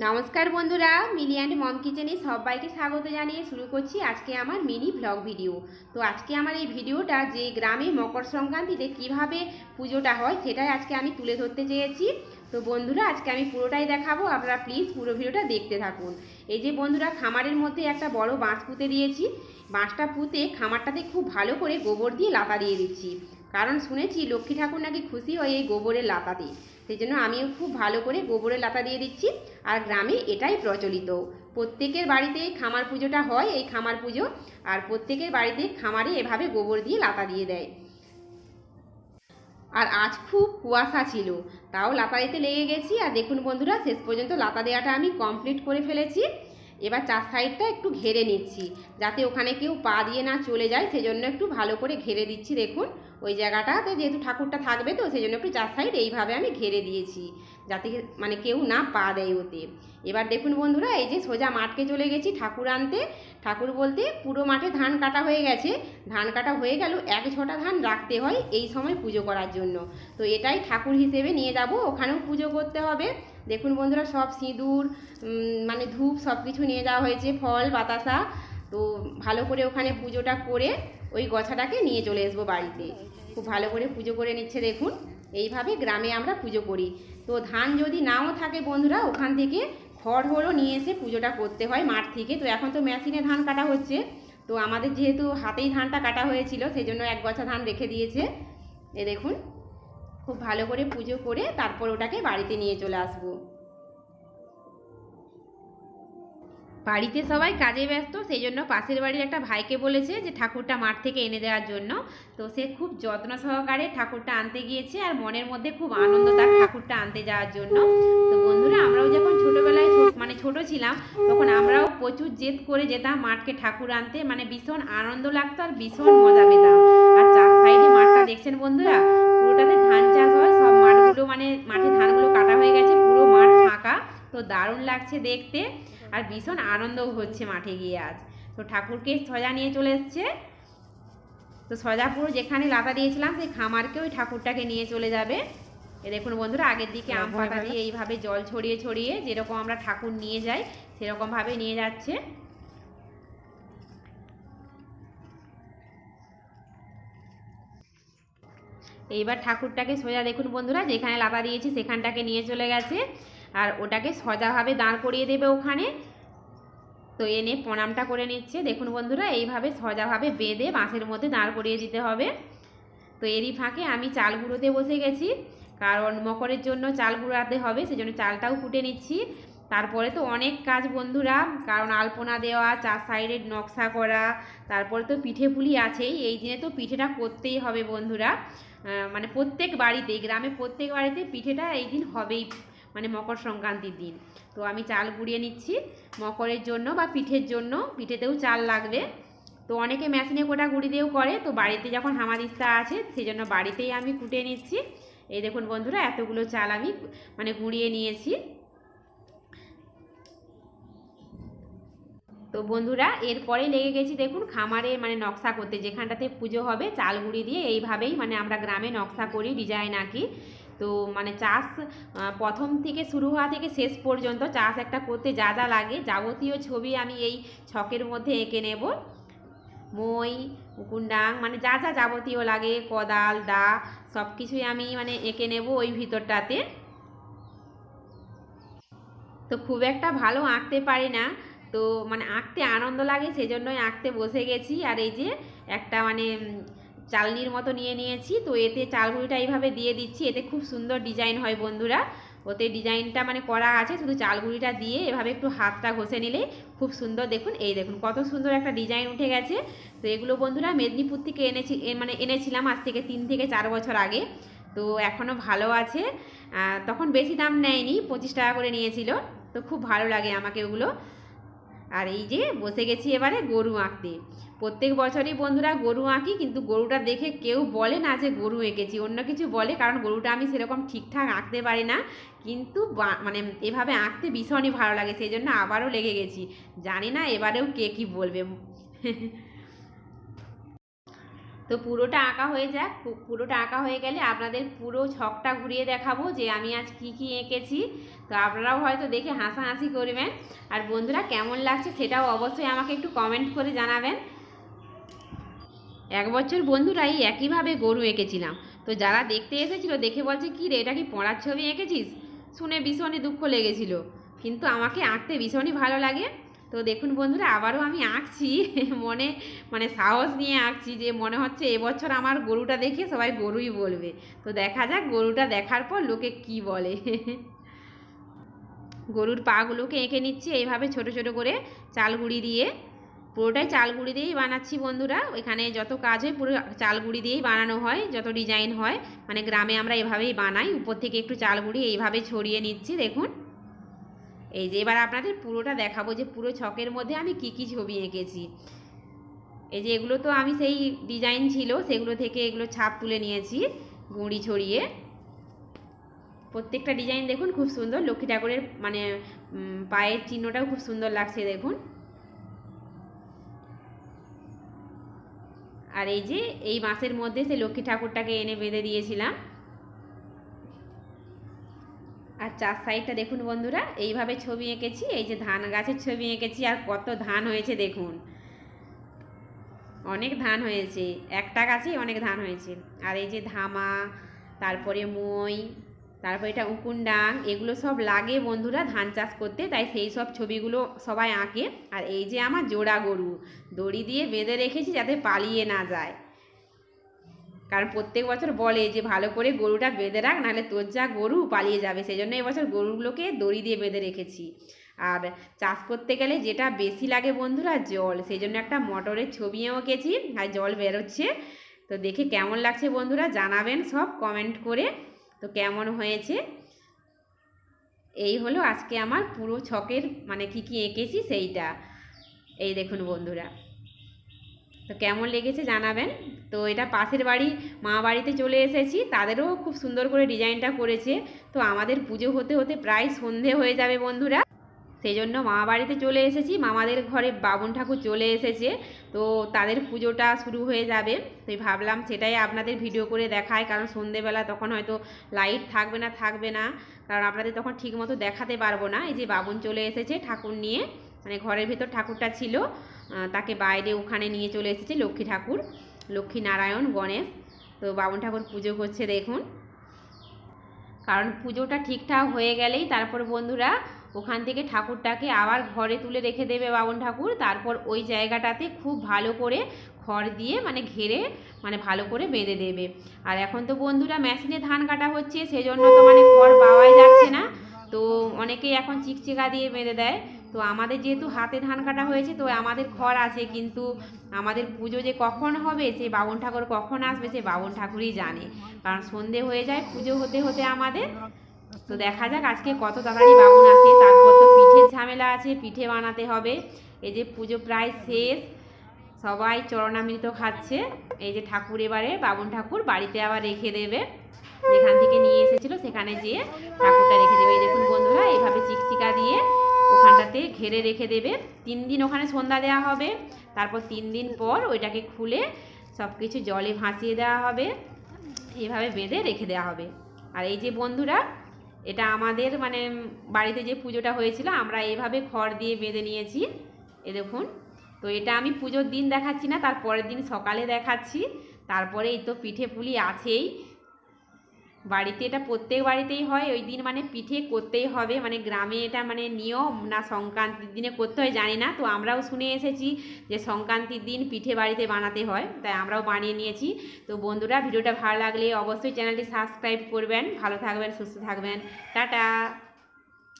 নমস্কার বন্ধুরা, মিলি and mom কিচেনে সবাইকে স্বাগত জানিয়ে শুরু করছি আজকে আমার মিনি ব্লগ ভিডিও। তো আজকে আমার এই ভিডিওটা যে গ্রামে মকর সংক্রান্তিতে কিভাবে পুজোটা হয় সেটাই আজকে আমি তুলে ধরতে চেয়েছি। তো বন্ধুরা, আজকে আমি পুরোটাই দেখাবো, আপনারা প্লিজ পুরো ভিডিওটা দেখতে থাকুন। এই যে বন্ধুরা, খামারের মধ্যে একটা বড় বাঁশ পুঁতে দিয়েছি। বাঁশটা পুঁতে খামারটাতে খুব ভালো করে গোবর দিয়ে লাতা দিয়ে দিচ্ছি, কারণ শুনেছি লক্ষ্মী ঠাকুর নাকি খুশি হয় এই গোবরের লাতাতে। সেই জন্য আমিও খুব ভালো করে গোবরের লাতা দিয়ে দিচ্ছি। আর গ্রামে এটাই প্রচলিত, প্রত্যেকের বাড়িতে খামার পুজোটা হয়, এই খামার পুজো। আর প্রত্যেকের বাড়িতে খামারে এভাবে গোবর দিয়ে লাতা দিয়ে দেয়। আর আজ খুব কুয়াশা ছিল, তাও লাতা দিতে লেগে গেছি। আর দেখুন বন্ধুরা, শেষ পর্যন্ত লাতা দেওয়াটা আমি কমপ্লিট করে ফেলেছি। এবার চার সাইডটা একটু ঘেরে নিচ্ছি, যাতে ওখানে কেউ পা দিয়ে না চলে যায়, সেজন্য একটু ভালো করে ঘেরে দিচ্ছি। দেখুন ওই জায়গাটাতে যেহেতু ঠাকুরটা থাকবে, তো সেই জন্য একটু চার সাইড এইভাবে আমি ঘেরে দিয়েছি, যাতে মানে কেউ না পা দেয় ওতে। এবার দেখুন বন্ধুরা, এই যে সোজা মাঠকে চলে গেছি ঠাকুর আনতে। ঠাকুর বলতে পুরো মাঠে ধান কাটা হয়ে গেছে। ধান কাটা হয়ে গেল, এক ঝটা ধান রাখতে হয় এই সময় পুজো করার জন্য। তো এটাই ঠাকুর হিসেবে নিয়ে যাব, ওখানেও পুজো করতে হবে। দেখুন বন্ধুরা, সব সিঁদুর মানে ধূপ সব কিছু নিয়ে যাওয়া হয়েছে, ফল বাতাসা। তো ভালো করে ওখানে পুজোটা করে ওই গছাটাকে নিয়ে চলে আসবো বাড়িতে। খুব ভালো করে পুজো করে নিচ্ছে। দেখুন এইভাবে গ্রামে আমরা পুজো করি। তো ধান যদি নাও থাকে বন্ধুরা, ওখান থেকে খড় হলো নিয়ে এসে পুজোটা করতে হয় মাঠ থেকে। তো এখন তো মেশিনে ধান কাটা হচ্ছে, তো আমাদের যেহেতু হাতেই ধানটা কাটা হয়েছিল, সেই জন্য এক গছা ধান রেখে দিয়েছে। এ দেখুন, খুব ভালো করে পুজো করে তারপর ওটাকে বাড়িতে নিয়ে চলে আসবো। বাড়িতে সবাই কাজে ব্যস্ত, সেই জন্য পাশের বাড়ির একটা ভাইকে বলেছে যে ঠাকুরটা মাঠ থেকে এনে দেওয়ার জন্য। তো সে খুব যত্ন সহকারে ঠাকুরটা আনতে গিয়েছে, আর মনের মধ্যে খুব আনন্দ তার ঠাকুরটা আনতে যাওয়ার জন্য। তো বন্ধুরা, আমরাও যখন ছোটোবেলায় ছোট ছিলাম, তখন আমরাও প্রচুর জেদ করে যেতাম মাঠকে ঠাকুর আনতে, মানে ভীষণ আনন্দ লাগতো আর ভীষণ মজা পেতাম। আর চার সাইডে মাঠটা দেখছেন বন্ধুরা, পুরোটাতে ধান চাষ হয়। সব মাঠগুলো মানে মাঠে ধানগুলো কাটা হয়ে গেছে, পুরো মাঠ ফাঁকা। তো দারুণ লাগছে দেখতে, আর ভীষণ আনন্দও হচ্ছে মাঠে গিয়ে আজ। তো ঠাকুরকে সজা নিয়ে চলে এসছে। তো সজাপুর যেখানে লাতা দিয়েছিলাম সেই খামারকে ওই ঠাকুরটাকে নিয়ে চলে যাবে। এ দেখুন বন্ধুরা, আগের দিকে আম পাতা দিয়ে এইভাবে জল ছড়িয়ে ছড়িয়ে যেরকম আমরা ঠাকুর নিয়ে যাই সেরকমভাবে নিয়ে যাচ্ছে। এইবার ঠাকুরটাকে সোজা দেখুন বন্ধুরা, যেখানে লাতা দিয়েছি সেখানটাকে নিয়ে চলে গেছে, আর ওটাকে সোজাভাবে দাঁড় করিয়ে দেবে ওখানে। তো এনে প্রণামটা করে নিচ্ছে। দেখুন বন্ধুরা, এইভাবে সোজাভাবে বেঁধে বাঁশের মধ্যে দাঁড় করিয়ে দিতে হবে। তো এরই ফাঁকে আমি চাল গুঁড়োতে বসে গেছি, কারণ মকরের জন্য চাল গুঁড়াতে হবে, সেজন্য চালটাও কুটে নিচ্ছি। তারপরে তো অনেক কাজ বন্ধুরা, কারণ আলপনা দেওয়া, চার সাইডে নকশা করা, তারপরে তো পিঠে পুলি আছেই। এই দিনে তো পিঠেটা করতেই হবে বন্ধুরা, মানে প্রত্যেক বাড়িতেই, গ্রামে প্রত্যেক বাড়িতে পিঠেটা এই দিন হবেই, মানে মকর সংক্রান্তির দিন। তো আমি চাল গুঁড়িয়ে নিচ্ছি মকরের জন্য বা পিঠের জন্য, পিঠেতেও চাল লাগবে। তো অনেকে মেশিনে কোটা গুঁড়ি দিয়েও করে, তো বাড়িতে যখন হামাদিস্তা আছে সেই জন্য বাড়িতেই আমি কুটে নিচ্ছি। এই দেখুন বন্ধুরা, এতগুলো চাল আমি মানে গুঁড়িয়ে নিয়েছি। তো বন্ধুরা, এরপরে লেগে গেছি দেখুন খামারে মানে নকশা করতে, যেখানটাতে পুজো হবে চাল গুঁড়ি দিয়ে এইভাবেই মানে আমরা গ্রামে নকশা করি, ডিজাইন আঁকি। তো মানে চাষ প্রথম থেকে শুরু হওয়া থেকে শেষ পর্যন্ত চাষ একটা করতে যা যা লাগে যাবতীয় ছবি আমি এই ছকের মধ্যে এঁকে নেব। মই, কুন্ডাং, মানে যা যা যাবতীয় লাগে, কোদাল, দা, সব কিছুই আমি মানে এঁকে নেব ওই ভিতরটাতে। তো খুব একটা ভালো আঁকতে পারি না, তো মানে আঁকতে আনন্দ লাগে, সেজন্যই আঁকতে বসে গেছি। আর এই যে একটা মানে চালনির মতো নিয়ে নিয়েছি, তো এতে চালগুলিটা এইভাবে দিয়ে দিচ্ছি, এতে খুব সুন্দর ডিজাইন হয় বন্ধুরা। ওতে ডিজাইনটা মানে করা আছে, শুধু চালগুলিটা দিয়ে এভাবে একটু হাতটা ঘষে নিলে খুব সুন্দর। দেখুন, এই দেখুন কত সুন্দর একটা ডিজাইন উঠে গেছে। তো এগুলো বন্ধুরা মেদিনীপুর থেকে এনেছিলাম আজ থেকে 3 থেকে 4 বছর আগে। তো এখনও ভালো আছে, তখন বেশি দাম নেয়নি, 25 টাকা করে নিয়েছিল। তো খুব ভালো লাগে আমাকে ওগুলো। আর এই যে বসে গেছি এবারে গরু আঁকতে। প্রত্যেক বছরই বন্ধুরা গরু আঁকি, কিন্তু গরুটা দেখে কেউ বলে না যে গরু এঁকেছি, অন্য কিছু বলে, কারণ গরুটা আমি সেরকম ঠিকঠাক আঁকতে পারি না। কিন্তু মানে এভাবে আঁকতে ভীষণই ভালো লাগে, সেই জন্য আবারও লেগে গেছি। জানি না এবারেও কে কী বলবে। তো পুরোটা আঁকা হয়ে যাক, পুরোটা আঁকা হয়ে গেলে আপনাদের পুরো ছকটা ঘুরিয়ে দেখাবো যে আমি আজ কি কি এঁকেছি। তো আপনারাও হয়তো দেখে হাসাহাসি করবেন, আর বন্ধুরা কেমন লাগছে সেটাও অবশ্যই আমাকে একটু কমেন্ট করে জানাবেন। 1 বছর বন্ধুরা এই একইভাবে গরু এঁকেছিলাম। তো যারা দেখতে এসেছিলো দেখে বলছে কি রে, এটা কি পড়ার ছবি এঁকেছিস? শুনে ভীষণই দুঃখ লেগেছিল, কিন্তু আমাকে আঁকতে ভীষণই ভালো লাগে। তো দেখুন বন্ধুরা, আবারও আমি আঁকছি মানে সাহস নিয়ে আঁকছি, যে মনে হচ্ছে এবছর আমার গরুটা দেখে সবাই গরুই বলবে। তো দেখা যাক গরুটা দেখার পর লোকে কি বলে। গরুর পাগুলোকে এঁকে নিচ্ছি এইভাবে ছোট ছোট করে চালগুড়ি দিয়ে। পুরোটাই চালগুড়ি দিয়েই বানাচ্ছি বন্ধুরা, ওইখানে যত কাজ হয় পুরো চালগুড়ি দিয়েই বানানো হয়, যত ডিজাইন হয় মানে গ্রামে আমরা এভাবেই বানাই। উপর থেকে একটু চালগুড়ি এইভাবে ছড়িয়ে নিচ্ছি দেখুন। এই যে এবার আপনাদের পুরোটা দেখাবো যে পুরো ছকের মধ্যে আমি কি কি ছবি এঁকেছি। এই যে এগুলো তো আমি সেই ডিজাইন ছিল সেগুলো থেকে এগুলো ছাপ তুলে নিয়েছি গুঁড়ি ছড়িয়ে। প্রত্যেকটা ডিজাইন দেখুন খুব সুন্দর, লক্ষ্মী ঠাকুরের মানে পায়ের চিহ্নটাও খুব সুন্দর লাগছে দেখুন। আর এই যে এই মাসের মধ্যে সে লক্ষ্মী ঠাকুরটাকে এনে বেঁধে দিয়েছিলাম। আর 4 সাইডটা দেখুন বন্ধুরা, এইভাবে ছবি এঁকেছি। এই যে ধান গাছের ছবি এঁকেছি, আর কত ধান হয়েছে দেখুন, অনেক ধান হয়েছে, একটা গাছেই অনেক ধান হয়েছে। আর এই যে ধামা, তারপরে মই, তারপরে এটা উকুন ডাং, এগুলো সব লাগে বন্ধুরা ধান চাষ করতে, তাই সেই সব ছবিগুলো সবাই আঁকে। আর এই যে আমার জোড়া গরু দড়ি দিয়ে বেঁধে রেখেছি যাতে পালিয়ে না যায়, কারণ প্রত্যেক বছর বলে যে ভালো করে গরুটা বেঁধে রাখ, নাহলে তোর যা গরু পালিয়ে যাবে। সেই জন্য এবছর গরুগুলোকে দড়ি দিয়ে বেঁধে রেখেছি। আর চাষ করতে গেলে যেটা বেশি লাগে বন্ধুরা জল, সেই জন্য একটা মোটরের ছবিও এঁকেছি, আর জল বেরোচ্ছে। তো দেখে কেমন লাগছে বন্ধুরা জানাবেন সব কমেন্ট করে, তো কেমন হয়েছে। এই হলো আজকে আমার পুরো ছকের মানে কি কি এঁকেছি সেইটা। এই দেখুন বন্ধুরা, তো কেমন লেগেছে জানাবেন। তো এটা পাশের বাড়ি মা বাড়িতে চলে এসেছি, তাদেরও খুব সুন্দর করে ডিজাইনটা করেছে। তো আমাদের পুজো হতে হতে প্রায় সন্ধে হয়ে যাবে বন্ধুরা, সেই জন্য মামা বাড়িতে চলে এসেছি। মামাদের ঘরে বামুন ঠাকুর চলে এসেছে, তো তাদের পুজোটা শুরু হয়ে যাবে। তো ভাবলাম সেটাই আপনাদের ভিডিও করে দেখায়, কারণ সন্ধেবেলা তখন হয়তো লাইট থাকবে না, কারণ আপনাদের তখন ঠিক মতো দেখাতে পারবো না। এই যে বামুন চলে এসেছে ঠাকুর নিয়ে, মানে ঘরের ভেতর ঠাকুরটা ছিল, তাকে বাইরে ওখানে নিয়ে চলে এসেছে লক্ষ্মী ঠাকুর, লক্ষ্মী নারায়ণ গণেশ। তো বামুন ঠাকুর পুজো করছে দেখুন। কারণ পুজোটা ঠিকঠাক হয়ে গেলেই তারপর বন্ধুরা ওখান থেকে ঠাকুরটাকে আবার ঘরে তুলে রেখে দেবে বামুন ঠাকুর। তারপর ওই জায়গাটাতে খুব ভালো করে খড় দিয়ে মানে ঘেরে মানে ভালো করে বেঁধে দেবে। আর এখন তো বন্ধুরা মেশিনে ধান কাটা হচ্ছে, সেজন্য তো মানে খড় পাওয়াই যাচ্ছে না, তো অনেকেই এখন চিকচিকা দিয়ে বেঁধে দেয়। তো আমাদের যেহেতু হাতে ধান কাটা হয়েছে, তো আমাদের খড় আছে, কিন্তু আমাদের পুজো যে কখন হবে, সেই বামুন ঠাকুর কখন আসবে সে বামুন ঠাকুরই জানে, কারণ সন্ধে হয়ে যায় পুজো হতে হতে আমাদের। তো দেখা যাক আজকে কত তাড়াতাড়ি বামুন আসে। তারপর তো পিঠের ঝামেলা আছে, পিঠে বানাতে হবে। এই যে পুজো প্রায় শেষ, সবাই চরণামৃত খাচ্ছে। এই যে ঠাকুর এবারে বামুন ঠাকুর বাড়িতে আবার রেখে দেবে, যেখান থেকে নিয়ে এসেছিল সেখানে যেয়ে ঠাকুরটা রেখে দেবে। এই দেখুন বন্ধুরা, এইভাবে চিকচিকা দিয়ে ওখানটাতে ঘেরে রেখে দেবে। 3 দিন ওখানে সন্ধ্যা দেওয়া হবে, তারপর 3 দিন পর ওইটাকে খুলে সব কিছু জলে ভাসিয়ে দেওয়া হবে, এইভাবে বেঁধে রেখে দেওয়া হবে। আর এই যে বন্ধুরা, এটা আমাদের মানে বাড়িতে যে পুজোটা হয়েছিল আমরা এইভাবে খড় দিয়ে বেঁধে নিয়েছি, এ দেখুন। তো এটা আমি পুজোর দিন দেখাচ্ছি না, তার পরের দিন সকালে দেখাচ্ছি। তারপরে এই তো পিঠে পুলি আছেই বাড়িতে, এটা প্রত্যেক বাড়িতেই হয় ওই দিন, মানে পিঠে করতেই হবে, মানে গ্রামে এটা মানে নিয়ম না সংক্রান্তির দিনে করতে হয় জানি না। তো আমরাও শুনে এসেছি যে সংক্রান্তির দিন পিঠে বাড়িতে বানাতে হয়, তাই আমরাও বানিয়ে নিয়েছি। তো বন্ধুরা ভিডিওটা ভালো লাগলে অবশ্যই চ্যানেলটি সাবস্ক্রাইব করবেন। ভালো থাকবেন, সুস্থ থাকবেন, টাটা।